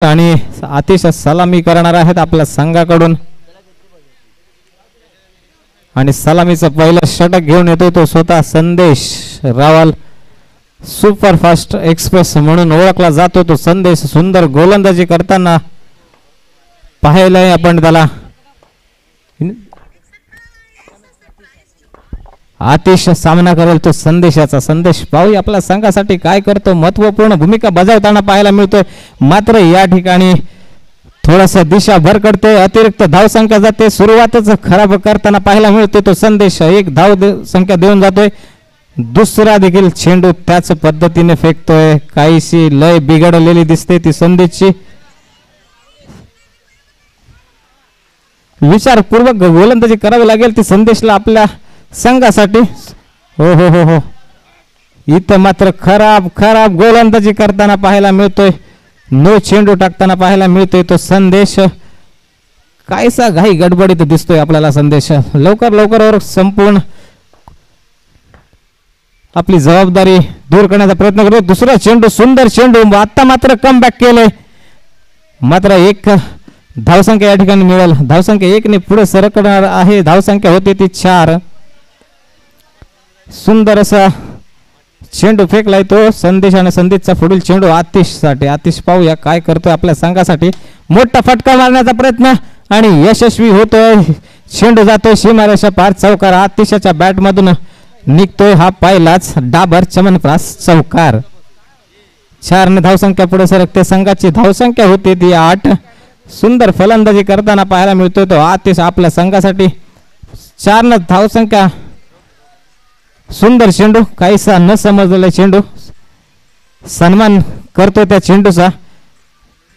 आणि अतिशय सलामी करणार आहेत आपल्या संघाकडून आणि सलामीचं पहिलं षटक घेऊन येतो तो स्वतः संदेश रावल सुपर फास्ट एक्सप्रेस म्हणून ओळखला जातो तो संदेश सुंदर गोलंदाजी करताना पाहिलंय आपण त्याला अतिशय सामना करेल तो संदेशाचा संदेश पाहू आपल्या संघासाठी काय करतो महत्त्वपूर्ण भूमिका बजावताना पाहायला मिळतोय मात्र या ठिकाणी थोडासा दिशा भरकटते अतिरिक्त धावसंख्या जाते सुरुवातच खराब करताना पाहायला मिळतोय तो संदेश एक धाव संख्या देऊन जातोय दुसरा देखील चेंडू त्याच पद्धतीने फेकतोय काहीशी लय बिघडलेली दिसते ती संदेशची विचारपूर्वक गोलंदाजी करावी लागेल ती संदेशला आपल्या संघासाठी हो हो हो हो इथं मात्र खराब खराब गोलंदाजी करताना पाहायला मिळतोय नो चेंडू टाकताना पाहायला मिळतोय तो संदेश कायसा घाई गडबडीत दिसतोय आपल्याला संदेश लवकर लवकर संपूर्ण आपली जबाबदारी दूर करण्याचा प्रयत्न करतो दुसरा चेंडू सुंदर चेंडू आता मात्र कम बॅक केलंय मात्र एक धावसंख्या या ठिकाणी मिळेल धावसंख्या 1 ने पुढे सरकणार आहे धावसंख्या होती ती 4 सुंदर असा चेंडू फेकलाय तो संदेश आणि संदेशचा पुढील चेंडू आतिशसाठी आतिश पाहूया काय करतोय आपल्या संघासाठी मोठा फटका मारण्याचा प्रयत्न आणि यशस्वी होतोय चेंडू जातोय सीमारेषा पार चौकार आतिशाच्या बॅट मधून निघतोय हा पहिलाच डाबर चमनप्रास चौकार 4 ने धावसंख्या पुढे सरकते संघाची धावसंख्या होती ती 8 सुंदर फलंदाजी करताना पाहायला मिळतोय तो आतिश आपल्या संघासाठी 4 ने धावसंख्या सुंदर चेंडू काहीसा न समजलेला चेंडू सन्मान करतो त्या चेंडूचा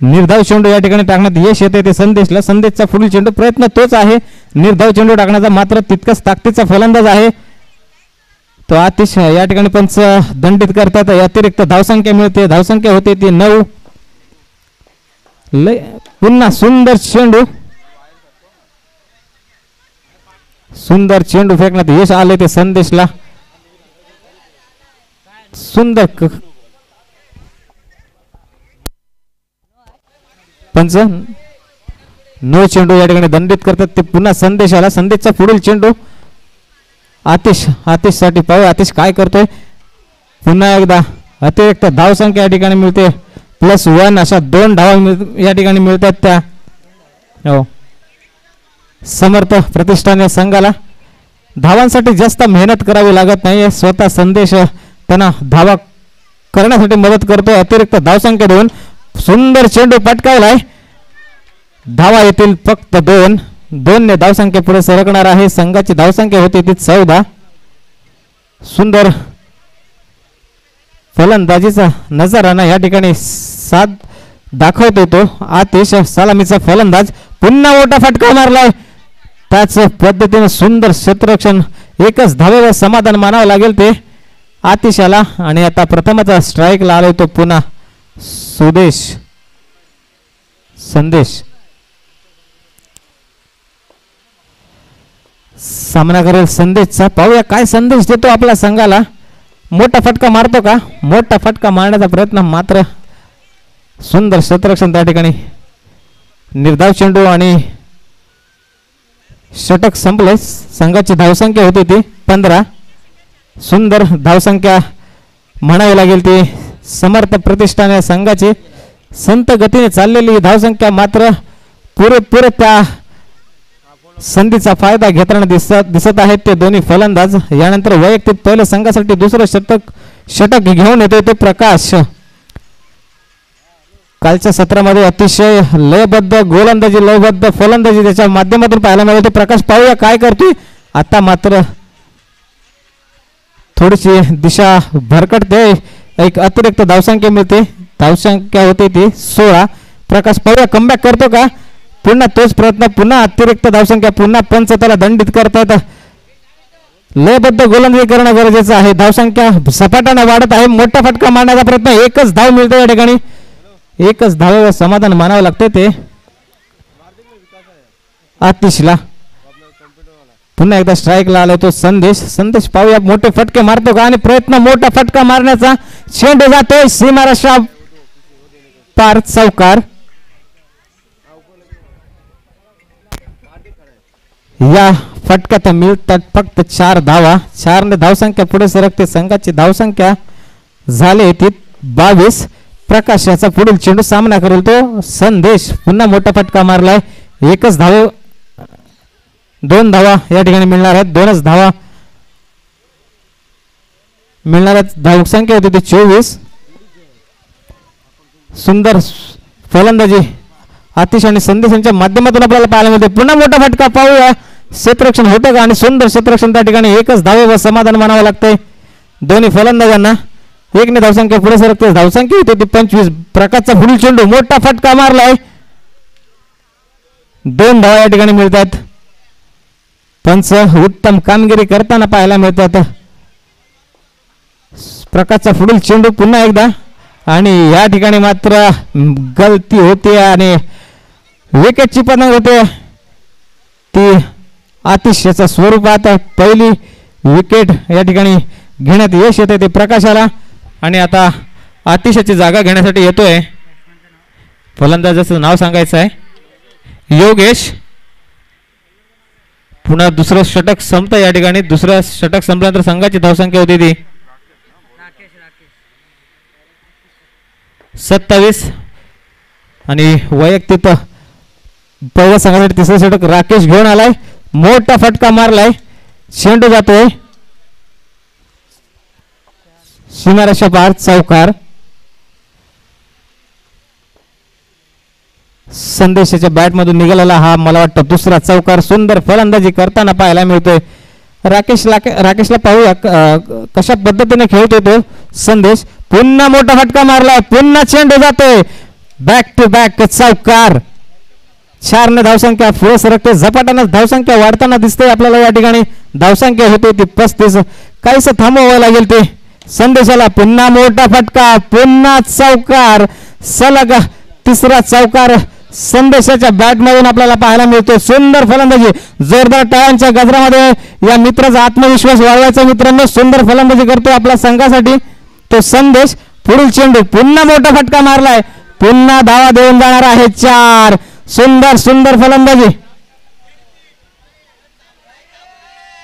निर्धाव चेंडू या ठिकाणी टाकण्यात यश येते ते संदेशला संदेशचा पुढील चेंडू प्रयत्न तोच आहे निर्धाव चेंडू टाकण्याचा मात्र तितकाच ताकदीचा फलंदाज आहे तो आतिश या ठिकाणी पंच दंडित करतात अतिरिक्त धावसंख्या मिळते धावसंख्या होते ती 9 पुन्हा सुंदर चेंडू फेकण्यात यश आले ते संदेशला सुंदर पंच नो चेंडू या ठिकाणी दंडित करतात ते पुन्हा संदेशाला संदेशचा पुढील चेंडू आतिश साठी पाहू आतिश काय करतोय पुन्हा एकदा अतिरिक्त धावसंख्या या ठिकाणी मिळते +1 अशा 2 धावा या ठिकाणी मिळतात त्या हो समर्थ प्रतिष्ठान या संघाला धावांसाठी जास्त मेहनत करावी लागत नाही स्वतः संदेश त्यांना धावा करण्यासाठी मदत करतोय अतिरिक्त धावसंख्या देऊन सुंदर चेंडू पटकावलाय धावा येतील फक्त 2 ने धावसंख्या पुढे सरकणार आहे संघाची धावसंख्या होती ती 14 सुंदर फलंदाजीचा नजारा या ठिकाणी साथ दाखवतो तो आतिश सलामीचा फलंदाज पुन्हा मोठा फटका मारलाय त्याच पद्धतीने सुंदर क्षेत्ररक्षण एकच धावेवर समाधान मानावं लागेल ते आतिशाला आणि आता प्रथमचा स्ट्राईकला आलोय तो पुन्हा संदेश सामना करेल संदेशचा पाहूया काय संदेश देतो आपल्या संघाला मोठा फटका मारतो का मोठा फटका मारण्याचा प्रयत्न मात्र सुंदर क्षेत्ररक्षण त्या ठिकाणी निर्धाव चेंडू आणि षटक संपले संघाची धावसंख्या होती ती 15 सुंदर धावसंख्या म्हणावी लागेल ती समर्थ प्रतिष्ठान या संघाची संत गतीने चाललेली धावसंख्या मात्र पुरेपूर त्या संधीचा फायदा घेताना दिसत आहेत ते दोन्ही फलंदाज यानंतर वैयक्तिक पहिलं संघासाठी दुसरं षटक घेऊन येतो ते प्रकाश कालच्या सत्रामध्ये अतिशय लयबद्ध गोलंदाजी लयबद्ध फलंदाजी त्याच्या माध्यमातून पाहायला मिळते प्रकाश पाहूया काय करतोय आता मात्र थोडीशी दिशा भरकटते एक अतिरिक्त धावसंख्या मिळते धावसंख्या होते ती 16 प्रकाश पाहूया कमबॅक करतो का पुन्हा तोच प्रयत्न पुन्हा अतिरिक्त धावसंख्या पुन्हा पंच त्याला दंडित करतात लयबद्ध गोलंदाजी करणं गरजेचं आहे धावसंख्या सपाटाने वाढत आहे मोठा फटका मारण्याचा प्रयत्न एकच धाव मिळते या ठिकाणी एकच धावेवर समाधान मानावं लागते ते आतिशला पुन्हा एकदा स्ट्राईकला आलाय तो संदेश पाहूया मोठे फटके मारतो का आणि प्रयत्न मोठा फटका मारण्याचा चेंडू जातोय सीमारेषा पार चौकार या फटक्यात मिळतात फक्त 4 धावा. 4 ने धावसंख्या पुढे सरकते. संघाची धावसंख्या झाली ती 22. प्रकाश याचा पुढील चेंडू सामना करेल तो संदेश. पुन्हा मोठा फटका मारलाय. एकच धाव 2 धावा या ठिकाणी मिळणार आहेत. 2च धावा मिळणार आहेत. धावसंख्या होती ती 24. सुंदर फलंदाजी आतिश आणि संदेश यांच्या माध्यमातून आपल्याला पाहायला मिळते. पुन्हा मोठा फटका पाहूया क्षेत्ररक्षण होतं का आणि सुंदर क्षेत्ररक्षण त्या ठिकाणी. एकच धावेवर समाधान मानावं लागतंय दोन्ही फलंदाजांना. 1 ने धावसंख्या पुढे सरकते. धावसंख्या होती ती 25. प्रकाशचा पुढील चेंडू मोठा फटका मारलाय. 2 धावा या ठिकाणी मिळतात. पंच उत्तम कामगिरी करताना पाहायला मिळतात. प्रकाशचा पुढील चेंडू पुन्हा एकदा आणि या ठिकाणी मात्र गलती होते आणि विकेटची पतंग होते ती आतिशच्या स्वरूपात. पहिली विकेट या ठिकाणी घेण्यात यश येते ते प्रकाशाला आणि आता आतिशची जागा घेण्यासाठी येतोय फलंदाजाचं नाव सांगायचं आहे योगेश. पुन्हा दुसरं षटक संपतं या ठिकाणी. दुसरं षटक संपल्यानंतर संघाची धावसंख्या होती ती 27 आणि वैयक्तिक पहिल्या संघासाठी तिसरं षटक राकेश घेऊन आलाय. मोठा फटका मारलाय. चेंडू जातोय सीमारेषा पार. चौकार. संदेशाच्या बॅट मधून निघालेला हा मला वाटतं दुसरा चौकार. सुंदर फलंदाजी करताना पाहायला मिळतोय राकेशला पाहूया कशा पद्धतीने खेळतोय तो संदेश. पुन्हा मोठा फटका मारलाय. पुन्हा चेंडू जातोय. बॅक टू बॅक चौकार. 4 ने धावसंख्या पुढे सरकते. झपाट्यानं धावसंख्या वाढताना दिसते आपल्याला या ठिकाणी. धावसंख्या होते ती 35. काहीच थांबवावं लागेल ते संदेशाला. पुन्हा मोठा फटका. पुन्हा चौकार. सलग तिसरा चौकार संदेशाच्या बॅट मधून आपल्याला पाहायला मिळतो. सुंदर फलंदाजी. जोरदार टाळ्यांच्या गजरामध्ये या मित्राचा आत्मविश्वास वाढवायचा मित्रांनो. सुंदर फलंदाजी करतो आपल्या संघासाठी तो संदेश. पुढील चेंडू पुन्हा मोठा फटका मारलाय. पुन्हा धावा देऊन जाणार आहे 4. सुंदर सुंदर फलंदाजी.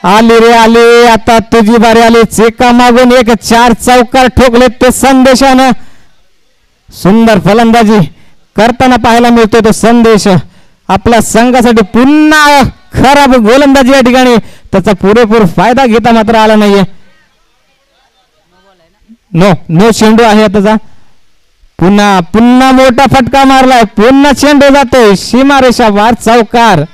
आली रे आली. आता तुझी बारी आली. एका मागून एक 4 चौकार ठोकले ते संदेशानं. सुंदर फलंदाजी करताना पाहायला मिळतो तो संदेश. आपल्या संघासाठी पुन्हा खराब गोलंदाजी या ठिकाणी. त्याचा पुरेपूर फायदा घेता मात्र आला नाहीये. नो चेंडू आहे त्याचा. पुन्हा पुन्हा मोठा फटका मारलाय. पुन्हा चेंडू जातोय सीमारेषा वार. चौकार.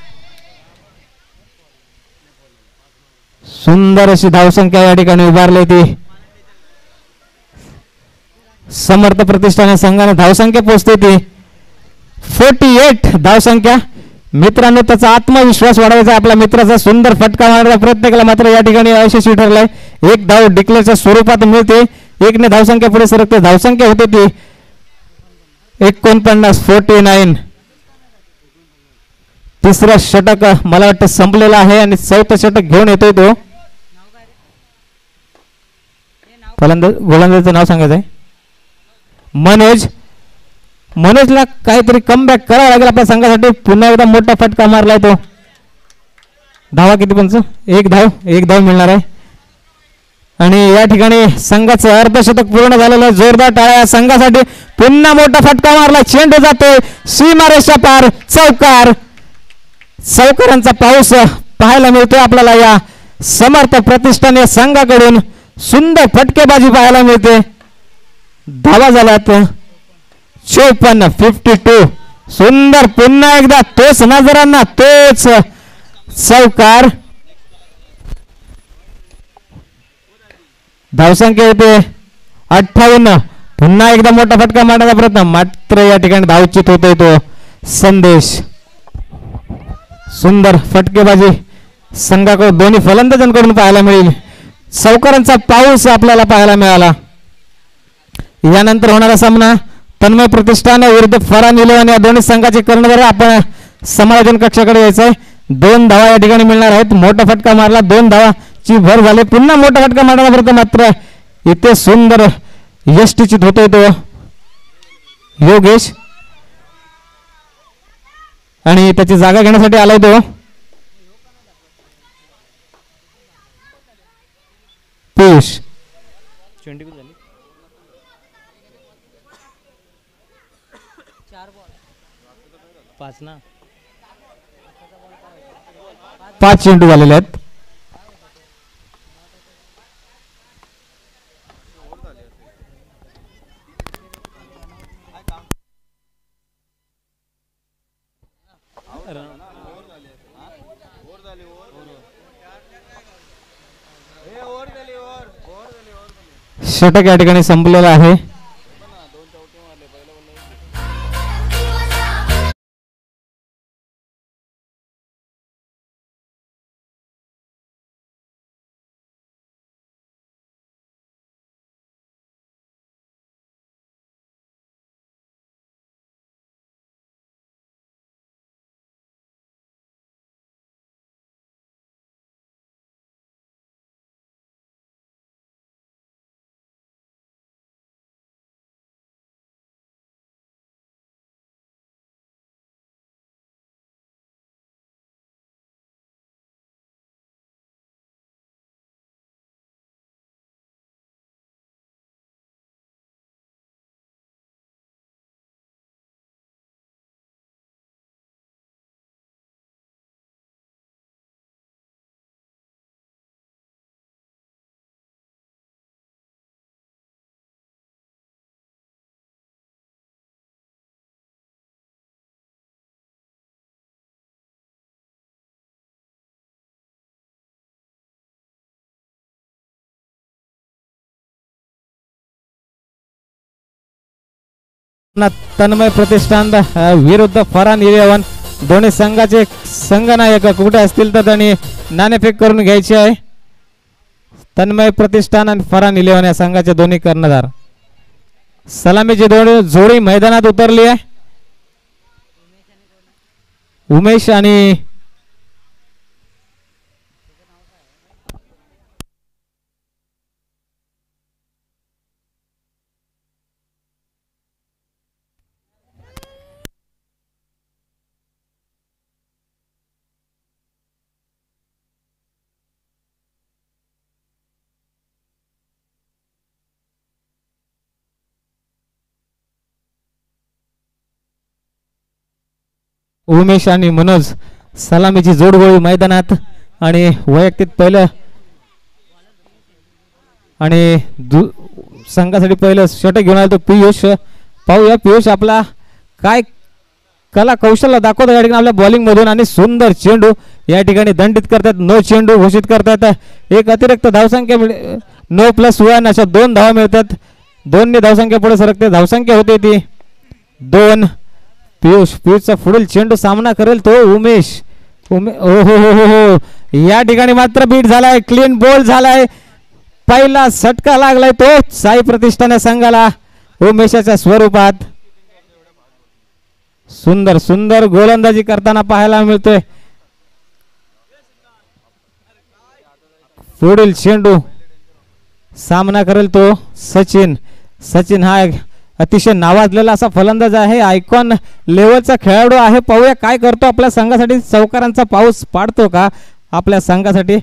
सुंदर अशी धावसंख्या या ठिकाणी उभारली ती समर्थ प्रतिष्ठान संघाने. धावसंख्या पोहोचते ती 48 धावसंख्या. मित्रांनो त्याचा आत्मविश्वास वाढवायचा. आपल्या मित्राचा सुंदर फटका मारण्याचा प्रयत्न केला मात्र या ठिकाणी अयशस्वी ठरलाय. 1 धाव डिक्लेअरच्या स्वरूपात मिळते. 1 ने धावसंख्या पुढे सरकते. धावसंख्या होते ती 49. तिसरं षटक मला वाटतं संपलेलं आहे आणि 4थं षटक घेऊन येतोय तो गोलंदाजाचं नाव सांगायचं आहे मनोज. मनोजला काहीतरी कमबॅक करावं लागेल आपल्या संघासाठी. पुन्हा एकदा मोठा फटका मारलाय तो. धावा किती पंच? 1 धाव मिळणार आहे आणि या ठिकाणी संघाचं अर्धशतक पूर्ण झालेलं. जोरदार टाळ्या संघासाठी. पुन्हा मोठा फटका मारला. चेंडू जातोय सीमारेषा पार. चौकार. चौकारांचा पाऊस पाहायला मिळतोय आपल्याला या समर्थ प्रतिष्ठान या संघाकडून. सुंदर फटकेबाजी पाहायला मिळते. धावा झाल्यात 54. सुंदर. पुन्हा एकदा तोच नजरांना तोच चौकार. धावसंख्या होते 58. पुन्हा एकदा मोठा फटका मारण्याचा प्रयत्न मात्र या ठिकाणी धावचित होतोय तो संदेश. सुंदर फटकेबाजी संघाकडून दोन्ही फलंदाजांकडून पाहायला मिळेल. चौकारांचा पाऊस आपल्याला पाहायला मिळाला. यानंतर होणारा सामना तन्मय प्रतिष्ठान विरुद्ध फरान 11 या दोन्ही संघाचे कर्णधार. आपण समालोचन कक्षाकडे यायचंय. 2 धावा या ठिकाणी मिळणार आहेत. मोठा फटका मारला. 2 धावाची भर झाली. पुन्हा मोठा फटका मारण्याचा प्रयत्न मात्र इथे सुंदर यष्टीचित होतोय तो योगेश आणि त्याची जागा घेण्यासाठी आलाय तो पियुष. चेंडू झाली 5 ना 5 चेंडू झालेले आहेत. षटक या ठिकाणी संपलेला आहे. तन्मय प्रतिष्ठान विरुद्ध फरान 11 दोन्ही संघाचे संघनायक कुठे असतील तर त्यांनी नाणेफेक करून घ्यायची आहे. तन्मय प्रतिष्ठान आणि फरान 11 या संघाचे दोन्ही कर्णधार. सलामीची जोडी मैदानात उतरली आहे. उमेश आणि उमेश आणि मनोज सलामीची जोडगोळी मैदानात आणि वैयक्तिक पहिलं आणि संघासाठी पहिलं षटक घेऊन आला तो पियुष. पाहूया पियुष आपला काय कला कौशल्य दाखवतो या ठिकाणी आपल्या बॉलिंग मधून. आणि सुंदर चेंडू या ठिकाणी दंडित करतात. 9 चेंडू घोषित करतात. एक अतिरिक्त धावसंख्या 9+1 अशा 2 धावा मिळतात. 2 धावसंख्या पुढे सरकते. धावसंख्या होते ती 2. पियुषचा पुढील चेंडू सामना करेल तो उमेश. हो या ठिकाणी मात्र बीट झालाय. क्लीन बॉल झालाय. पहिला षटका लागलाय तो साई प्रतिष्ठान संघाला उमेशाच्या स्वरूपात. सुंदर सुंदर गोलंदाजी करताना पाहायला मिळतोय. पुढील चेंडू सामना करेल तो सचिन. सचिन हा अतिशय नावाजलेला असा फलंदाज आहे. आयकॉन लेवलचा खेळाडू आहे. पाहूया काय करतो आपल्या संघासाठी. चौकारांचा पाऊस पाडतो का आपल्या संघासाठी.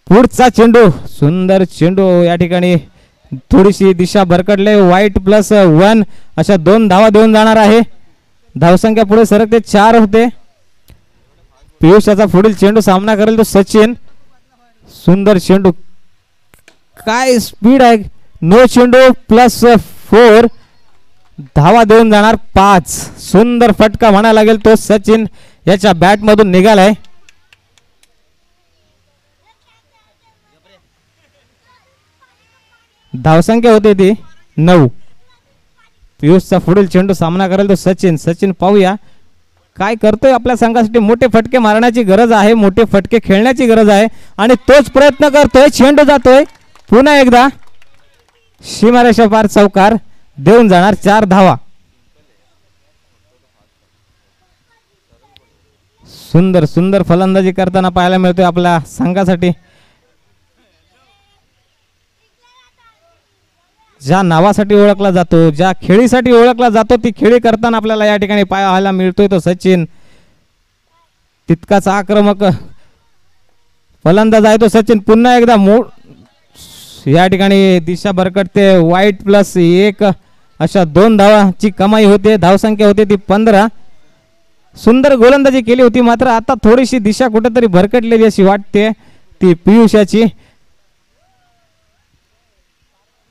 पुढचा चेंडू सुंदर चेंडू या ठिकाणी थोडीशी दिशा भरकडले. वाईट +1 अशा 2 धावा देऊन जाणार आहे. धावसंख्या पुढे सरकते 4 होते. पियुषाचा पुढील चेंडू सामना करेल तो सचिन. सुंदर चेंडू काय स्पीड आहे. 9 चेंडू +4 धावा देऊन जाणार 5. सुंदर फटका म्हणायला लागेल तो सचिन याच्या बॅट मधून निघालाय. धावसंख्या होते ती 9. पियुषचा पुढील चेंडू सामना करेल तो सचिन. सचिन पाहूया काय करतोय आपल्या संघासाठी. मोठे फटके मारण्याची गरज आहे. मोठे फटके खेळण्याची गरज आहे आणि तोच प्रयत्न करतोय. चेंडू जातोय पुन्हा एकदा सीमारेषा पार. चौकार देऊन जाणार 4 धावा. सुंदर सुंदर फलंदाजी करताना पाहायला मिळतोय आपल्या संघासाठी. ज्या नावासाठी ओळखला जातो, ज्या खेळीसाठी ओळखला जातो, ती खेळी करताना आपल्याला या ठिकाणी पाहायला मिळतोय तो सचिन. तितकाच आक्रमक फलंदाज आहे तो सचिन. पुन्हा एकदा या ठिकाणी दिशा भरकटते. वाईट प्लस 1 अशा 2 धावांची कमाई होते. धावसंख्या होते ती 15. सुंदर गोलंदाजी केली होती, मात्र आता थोडीशी दिशा कुठेतरी भरकटलेली अशी वाटते ती पियुषाची.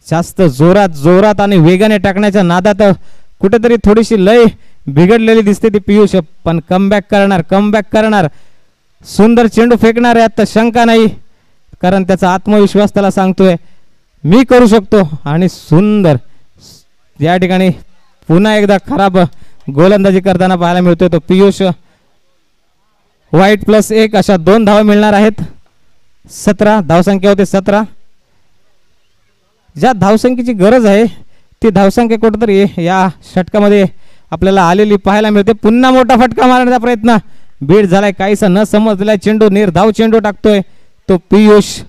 जास्त जोरात आणि वेगाने टाकण्याच्या नादात कुठेतरी थोडीशी लय बिघडलेली दिसते ती पियुष. पण कमबॅक करणार. सुंदर चेंडू फेकणार यात शंका नाही, कारण त्याचा आत्मविश्वास त्याला सांगतोय मी करू शकतो. आणि सुंदर या ठिकाणी पुन्हा एकदा खराब गोलंदाजी करताना पाहायला मिळतोय तो पियुष. वाईट प्लस 1 अशा 2 धावा मिळणार आहेत. 17 धावसंख्या होते. 17 ज्या धावसंख्येची गरज आहे ती धावसंख्या कुठेतरी या षटकामध्ये आपल्याला आलेली पाहायला मिळते. पुन्हा मोठा फटका मारण्याचा प्रयत्न बीड झालाय. काहीसा न समजलाय चेंडू, निर्धाव चेंडू टाकतोय तो पियुष.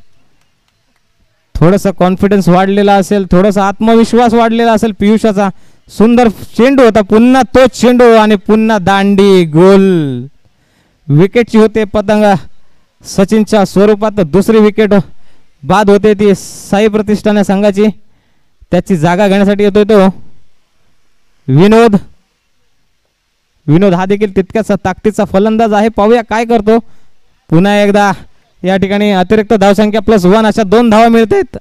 थोडंसं कॉन्फिडन्स वाढलेला असेल, थोडासा आत्मविश्वास वाढलेला असेल पियुषाचा. सुंदर चेंडू होता, पुन्हा तोच चेंडू आणि पुन्हा दांडी गोल. विकेटची होते पतंग सचिनच्या स्वरूपात. दुसरी विकेट बाद होते ती साई प्रतिष्ठान संघाची. त्याची जागा घेण्यासाठी येतोय तो विनोद हा देखील तितक्याच ताकदीचा फलंदाज आहे. पाहूया काय करतो. पुन्हा एकदा या ठिकाणी अतिरिक्त धावसंख्या +1 अशा 2 धावा मिळतात.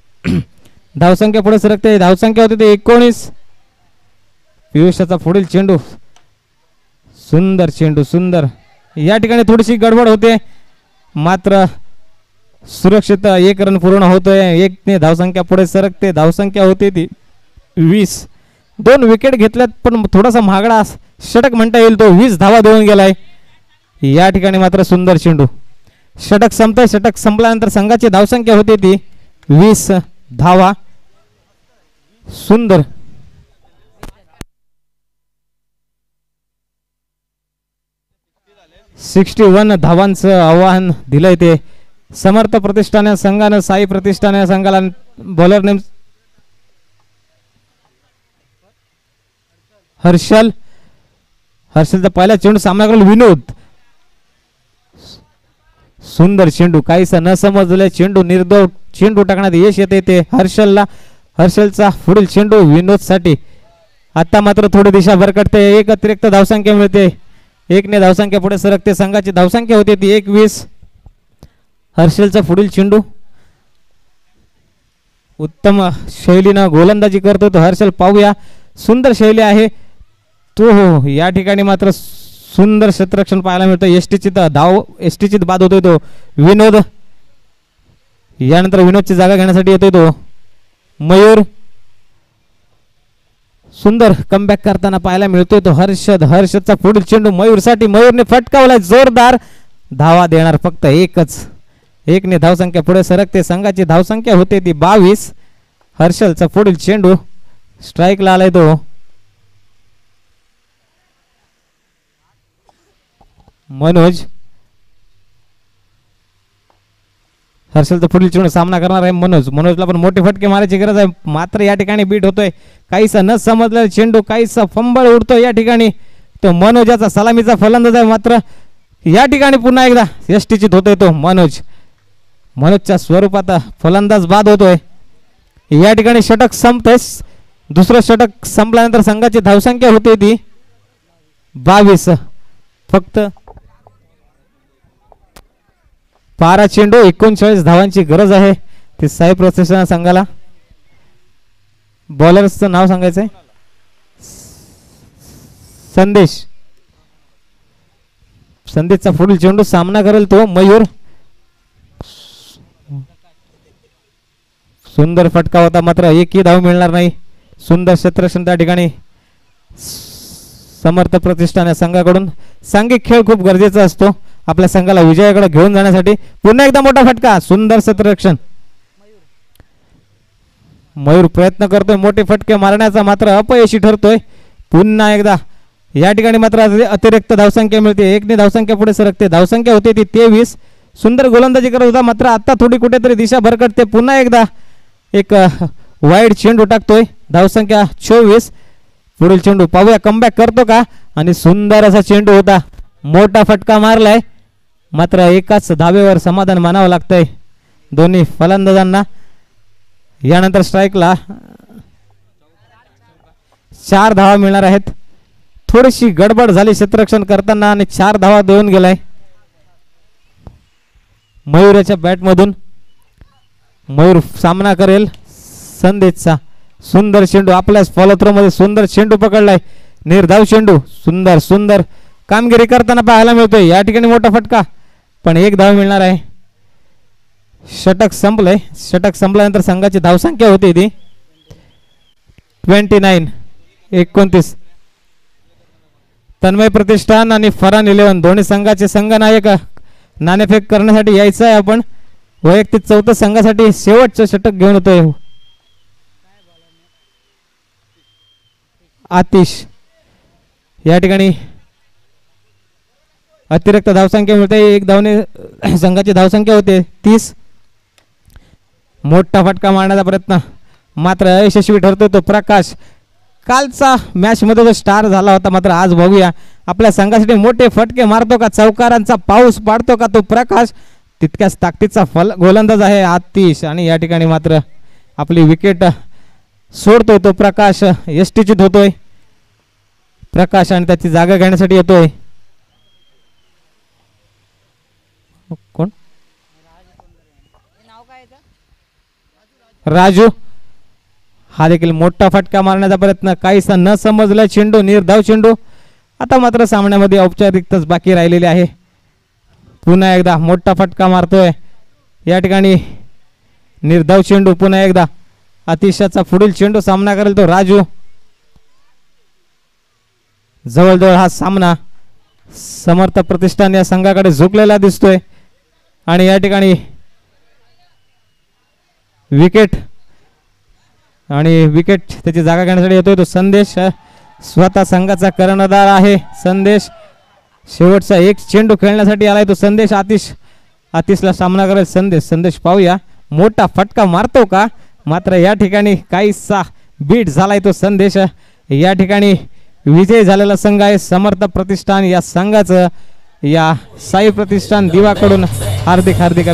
धावसंख्या पुढे सरकते. धावसंख्या होती ते 19. पियुषाचा पुढील चेंडू, सुंदर चेंडू, सुंदर. या ठिकाणी थोडीशी गडबड होते, मात्र सुरक्षित 1 रन पूर्ण होतोय. 1 ने धावसंख्या पुढे सरकते. धावसंख्या होती ती 20. 2 विकेट घेतल्यात, पण थोडासा महागडा षटक म्हणता येईल तो. 20 धावा देऊन गेलाय. या ठिकाणी मात्र सुंदर चेंडू. षटक संपतंय. षटक संपल्यानंतर संघाची धावसंख्या होती ती 20 धावा. सुंदर 61 धावांचं आव्हान दिलंय ते समर्थ प्रतिष्ठान संघानं. साई प्रतिष्ठान संघाला बॉलर नेम हर्षलचा पहिला चेंडू सामना करेल विनोद. सुंदर चेंडू, काहीसा न समजले चेंडू, निर्दोष चेंडू टाकण्यात यश येते ते हर्षलला. हर्षलचा पुढील चेंडू विनोद साठी. आता मात्र थोडी दिशा भरकटते. 1 अतिरिक्त धावसंख्या मिळते. 1 ने धावसंख्या पुढे सरकते. संघाची धावसंख्या होती ती 21. हर्षलचा पुढील चेंडू. उत्तम शैलीनं गोलंदाजी करतो तो हर्षल. पाहूया, सुंदर शैली आहे तो. हो, या ठिकाणी मात्र सुंदर क्षेत्ररक्षण पाहायला मिळतं. एसटीची बाद होतोय तो विनोद. यानंतर विनोदची जागा घेण्यासाठी येतोय तो मयूर. सुंदर कमबॅक करताना पाहायला मिळतोय तो हर्षदचा पुढील चेंडू मयूरसाठी. मयूरने फटकावलाय जोरदार. धावा देणार फक्त 1च. 1 ने धावसंख्या पुढे सरकते. संघाची धावसंख्या होते ती 22. हर्षलचा पुढील चेंडू स्ट्राईकला आलाय तो मनोज. हर्षलचा पुढील चेंडू सामना करणार आहे मनोजला पण मोठे फटके मारायची गरज आहे, मात्र या ठिकाणी बीट होतोय. काहीसा न समजलेला चेंडू, काहीसा फंबळ उडतो या ठिकाणी. तो मनोजाचा सलामीचा फलंदाज आहे, मात्र या ठिकाणी पुन्हा एकदा यष्टीचित होतोय तो मनोजच्या स्वरूपात फलंदाज बाद होतोय. या ठिकाणी षटक संपतंय. दुसरं षटक संपल्यानंतर संघाची धावसंख्या होते ती 22. फक्त 12 चेंडू 39 धावांची गरज आहे ती साई प्रतिष्ठान संघाला. बॉलरचं नाव सांगायचंय संदेशचा पुढील चेंडू सामना करेल तो मयूर. सुंदर फटका होता, मात्र एकही धाव मिळणार नाही. सुंदर क्षेत्ररक्षण त्या ठिकाणी समर्थ प्रतिष्ठान या संघाकडून. सांघिक खेळ खूप गरजेचा असतो आपल्या संघाला विजयाकडे घेऊन जाण्यासाठी. पुन्हा एकदा मोठा फटका, सुंदर क्षेत्ररक्षण. मयूर प्रयत्न करतोय मोठे फटके मारण्याचा, मात्र अपयशी ठरतोय. पुन्हा एकदा या ठिकाणी मात्र अतिरिक्त धावसंख्या मिळते. 1 ने धावसंख्या पुढे सरकते. धावसंख्या होते ती 23. सुंदर गोलंदाजी करत होता, मात्र आता थोडी कुठेतरी दिशा भरकटते. पुन्हा एकदा एक वाईड चेंडू टाकतोय. धावसंख्या 24. पुढील चेंडू पाहूया कमबॅक करतो का. आणि सुंदर असा चेंडू होता, मोठा फटका मारलाय, मात्र एकाच धावेवर समाधान मानावं लागतंय दोन्ही फलंदाजांना. यानंतर स्ट्राईकला 4 धावा मिळणार आहेत. थोडीशी गडबड झाली क्षेत्ररक्षण करताना आणि 4 धावा देऊन गेलाय मयूरच्या बॅटमधून. मयूर सामना करेल संदेशचा. सुंदर चेंडू आपल्याच फॉलो थ्रो मध्ये सुंदर चेंडू पकडलाय. निर्धाव चेंडू सुंदर सुंदर कामगिरी करताना पाहायला मिळतोय. या ठिकाणी मोठा फटका पण 1 धाव मिळणार आहे. षटक संपलंय. षटक संपल्यानंतर संघाची धावसंख्या होती ती 29. तन्मय प्रतिष्ठान आणि फरान 11 दोन्ही संघाचे संघनायक नाणेफेक करण्यासाठी यायचं आहे आपण. वैयक्तिक 4थं संघासाठी शेवटचं षटक घेऊन होतोय आतिश. या ठिकाणी अतिरिक्त धावसंख्या मिळते. 1 धावने संघाची धावसंख्या होते 30. मोठा फटका मारण्याचा प्रयत्न मात्र अयशस्वी ठरतोय तो प्रकाश. कालचा मॅच मध्ये तो स्टार झाला होता मात्र आज बघूया आपल्या संघासाठी मोठे फटके मारतो का, चौकारांचा पाऊस पाडतो का तो प्रकाश. तितक्याच ताकदीचा गोलंदाज आहे आतिश आणि या ठिकाणी मात्र आपली विकेट सोडतोय तो प्रकाश. यष्टीचित होतोय प्रकाश आणि त्याची जागा घेण्यासाठी येतोय कोण, राजू. हा देखील मोठा फटका मारण्याचा प्रयत्न काहीसा न समजला चेंडू. निर्धाव चेंडू. आता मात्र सामन्यामध्ये औपचारिकताच बाकी राहिलेली आहे. पुन्हा एकदा मोठा फटका मारतोय या ठिकाणी निर्धाव चेंडू. पुन्हा एकदा अतिशयाचा पुढील चेंडू सामना करेल तो राजू. जवळजवळ हा सामना समर्थ प्रतिष्ठान या संघाकडे झुकलेला दिसतोय आणि या ठिकाणी विकेट आणि विकेट त्याची जागा घेण्यासाठी येतोय तो संदेश. स्वतः संघाचा कर्णधार आहे संदेश. शेवटचा 1 चेंडू खेळण्यासाठी आलाय तो संदेश. आतिशला सामना करेल संदेश. संदेश पाहूया मोठा फटका मारतो का, मात्र या ठिकाणी काहीसा बीट झालाय तो संदेश. या ठिकाणी विजय झालेला संघ आहे समर्थ प्रतिष्ठान. या संघाचं या साई प्रतिष्ठान दिवाकडून हार्दिक